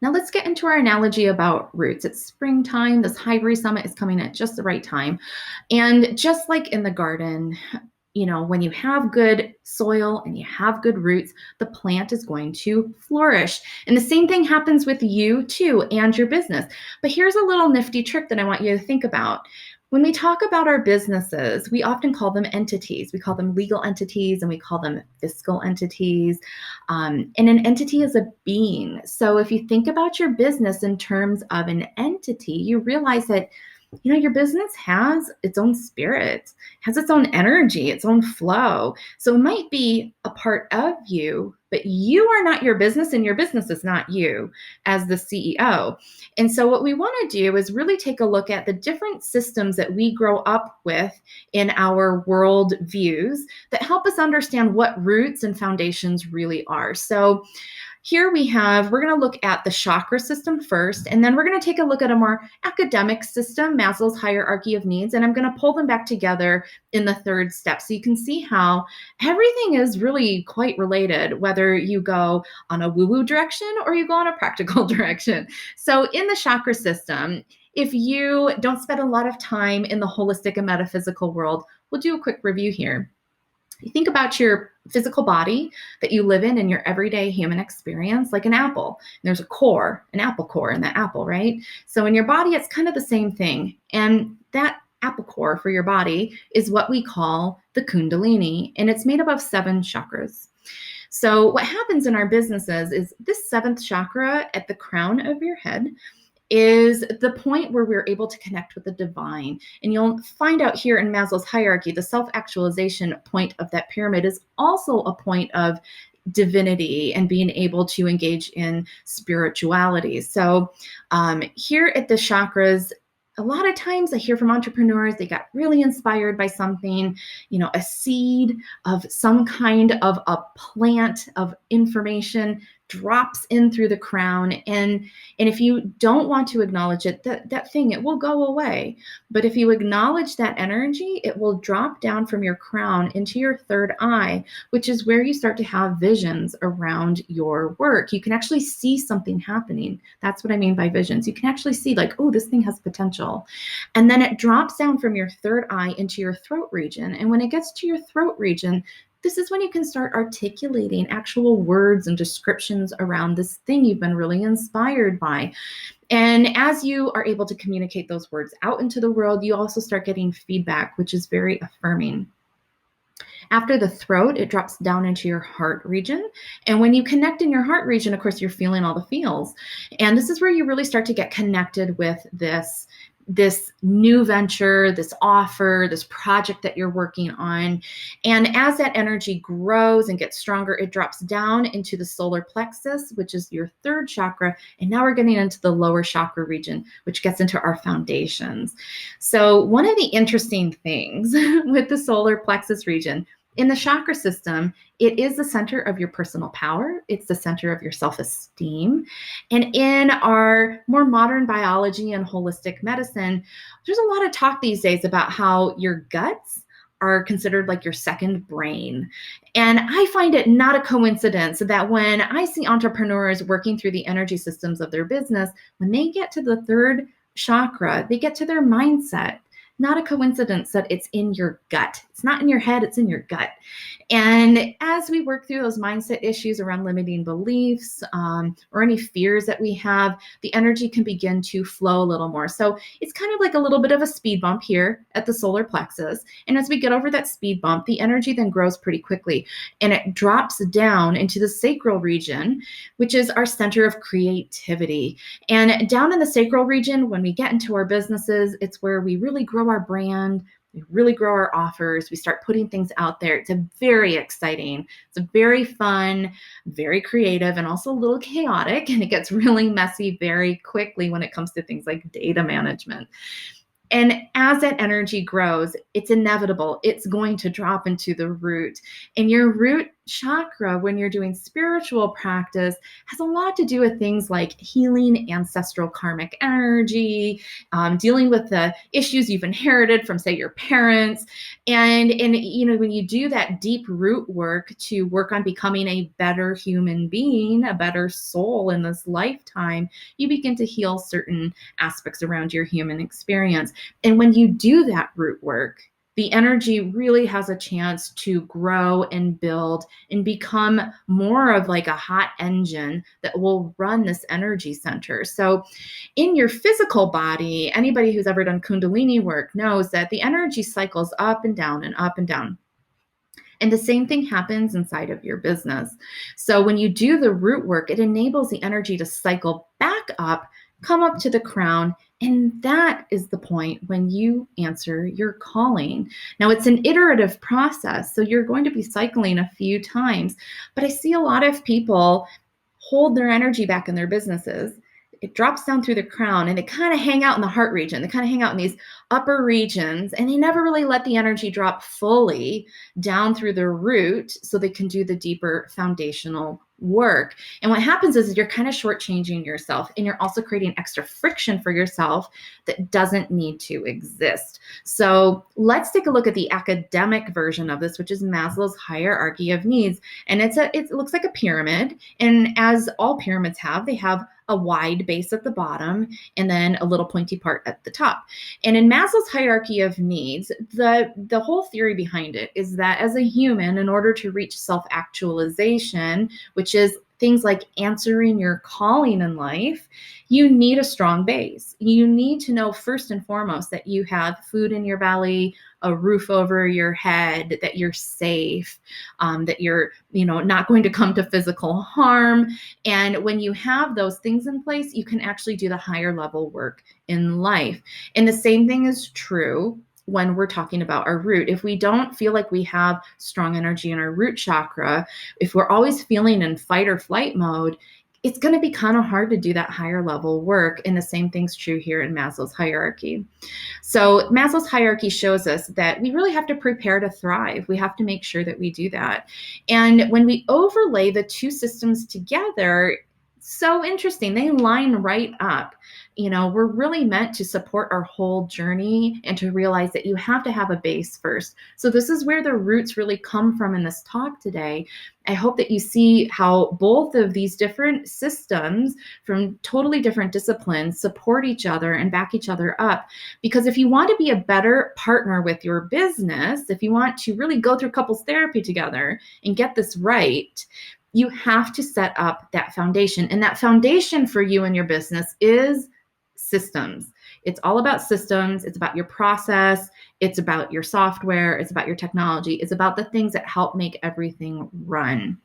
Now let's get into our analogy about roots. It's springtime. This Highbury Summit is coming at just the right time. And just like in the garden, when you have good soil and you have good roots, the plant is going to flourish. And the same thing happens with you too and your business. But here's a little nifty trick that I want you to think about. When we talk about our businesses, we often call them entities. We call them legal entities and we call them fiscal entities. And an entity is a being. So if you think about your business in terms of an entity, you realize that your business has its own spirit, has its own energy, its own flow. So it might be a part of you, but you are not your business and your business is not you as the CEO. And so what we want to do is really take a look at the different systems that we grow up with in our world views that help us understand what roots and foundations really are. So here we're going to look at the chakra system first, and then we're going to take a look at a more academic system, Maslow's hierarchy of needs, and I'm going to pull them back together in the third step. So you can see how everything is really quite related, whether you go on a woo-woo direction or you go on a practical direction. So in the chakra system, if you don't spend a lot of time in the holistic and metaphysical world, we'll do a quick review here. You think about your physical body that you live in your everyday human experience, like an apple. There's a core, an apple core in that apple, right? So in your body, it's kind of the same thing. And that apple core for your body is what we call the Kundalini, and it's made up of 7 chakras. So what happens in our businesses is this 7th chakra at the crown of your head is the point where we're able to connect with the divine. And you'll find out here in Maslow's hierarchy, the self-actualization point of that pyramid is also a point of divinity and being able to engage in spirituality. So here at the chakras, a lot of times I hear from entrepreneurs, they got really inspired by something, a seed of some kind of a plant of information drops in through the crown. And if you don't want to acknowledge it, that thing, it will go away. But if you acknowledge that energy, it will drop down from your crown into your third eye, which is where you start to have visions around your work. You can actually see something happening. That's what I mean by visions. You can actually see like, oh, this thing has potential. And then it drops down from your third eye into your throat region. And when it gets to your throat region, this is when you can start articulating actual words and descriptions around this thing you've been really inspired by. And as you are able to communicate those words out into the world, you also start getting feedback, which is very affirming. After the throat, it drops down into your heart region. And when you connect in your heart region, of course, you're feeling all the feels. And this is where you really start to get connected with this new venture, this offer, this project that you're working on. And as that energy grows and gets stronger, it drops down into the solar plexus, which is your 3rd chakra. And now we're getting into the lower chakra region, which gets into our foundations. So one of the interesting things with the solar plexus region, in the chakra system, it is the center of your personal power. It's the center of your self-esteem. And in our more modern biology and holistic medicine, there's a lot of talk these days about how your guts are considered like your second brain. And I find it not a coincidence that when I see entrepreneurs working through the energy systems of their business, when they get to the 3rd chakra, they get to their mindset. Not a coincidence that it's in your gut. It's not in your head, it's in your gut. And as we work through those mindset issues around limiting beliefs or any fears that we have, the energy can begin to flow a little more. So it's kind of like a little bit of a speed bump here at the solar plexus. And as we get over that speed bump, the energy then grows pretty quickly. And it drops down into the sacral region, which is our center of creativity. And down in the sacral region, when we get into our businesses, it's where we really grow our brand, we really grow our offers, we start putting things out there. It's a very exciting, it's a very fun, very creative, and also a little chaotic, and it gets really messy very quickly when it comes to things like data management. And as that energy grows, it's inevitable. It's going to drop into the root. And your root chakra, when you're doing spiritual practice, has a lot to do with things like healing ancestral karmic energy, dealing with the issues you've inherited from, say, your parents. And when you do that deep root work to work on becoming a better human being, a better soul in this lifetime, you begin to heal certain aspects around your human experience. And when you do that root work, the energy really has a chance to grow and build and become more of like a hot engine that will run this energy center. So in your physical body, anybody who's ever done Kundalini work knows that the energy cycles up and down and up and down. And the same thing happens inside of your business. So when you do the root work, it enables the energy to cycle back up, come up to the crown. And that is the point when you answer your calling. Now, it's an iterative process. So you're going to be cycling a few times. But I see a lot of people hold their energy back in their businesses. It drops down through the crown and they kind of hang out in the heart region. They kind of hang out in these upper regions and they never really let the energy drop fully down through the root so they can do the deeper foundational work. And what happens is you're kind of shortchanging yourself and you're also creating extra friction for yourself that doesn't need to exist. So let's take a look at the academic version of this, which is Maslow's hierarchy of needs. And it looks like a pyramid. And as all pyramids have, they have a wide base at the bottom and then a little pointy part at the top. And in Maslow's hierarchy of needs, the whole theory behind it is that as a human, in order to reach self-actualization, which is things like answering your calling in life, you need a strong base. You need to know first and foremost that you have food in your belly, a roof over your head, that you're safe, that you're not going to come to physical harm. And when you have those things in place, you can actually do the higher level work in life. And the same thing is true when we're talking about our root. If we don't feel like we have strong energy in our root chakra, if we're always feeling in fight or flight mode, it's going to be kind of hard to do that higher level work. And the same thing's true here in Maslow's hierarchy. So Maslow's hierarchy shows us that we really have to prepare to thrive. We have to make sure that we do that. And when we overlay the two systems together, so interesting, they line right up. We're really meant to support our whole journey and to realize that you have to have a base first. So this is where the roots really come from in this talk today. I hope that you see how both of these different systems from totally different disciplines support each other and back each other up. Because if you want to be a better partner with your business, if you want to really go through couples therapy together and get this right, you have to set up that foundation. And that foundation for you and your business is systems. It's all about systems. It's about your process. It's about your software. It's about your technology. It's about the things that help make everything run.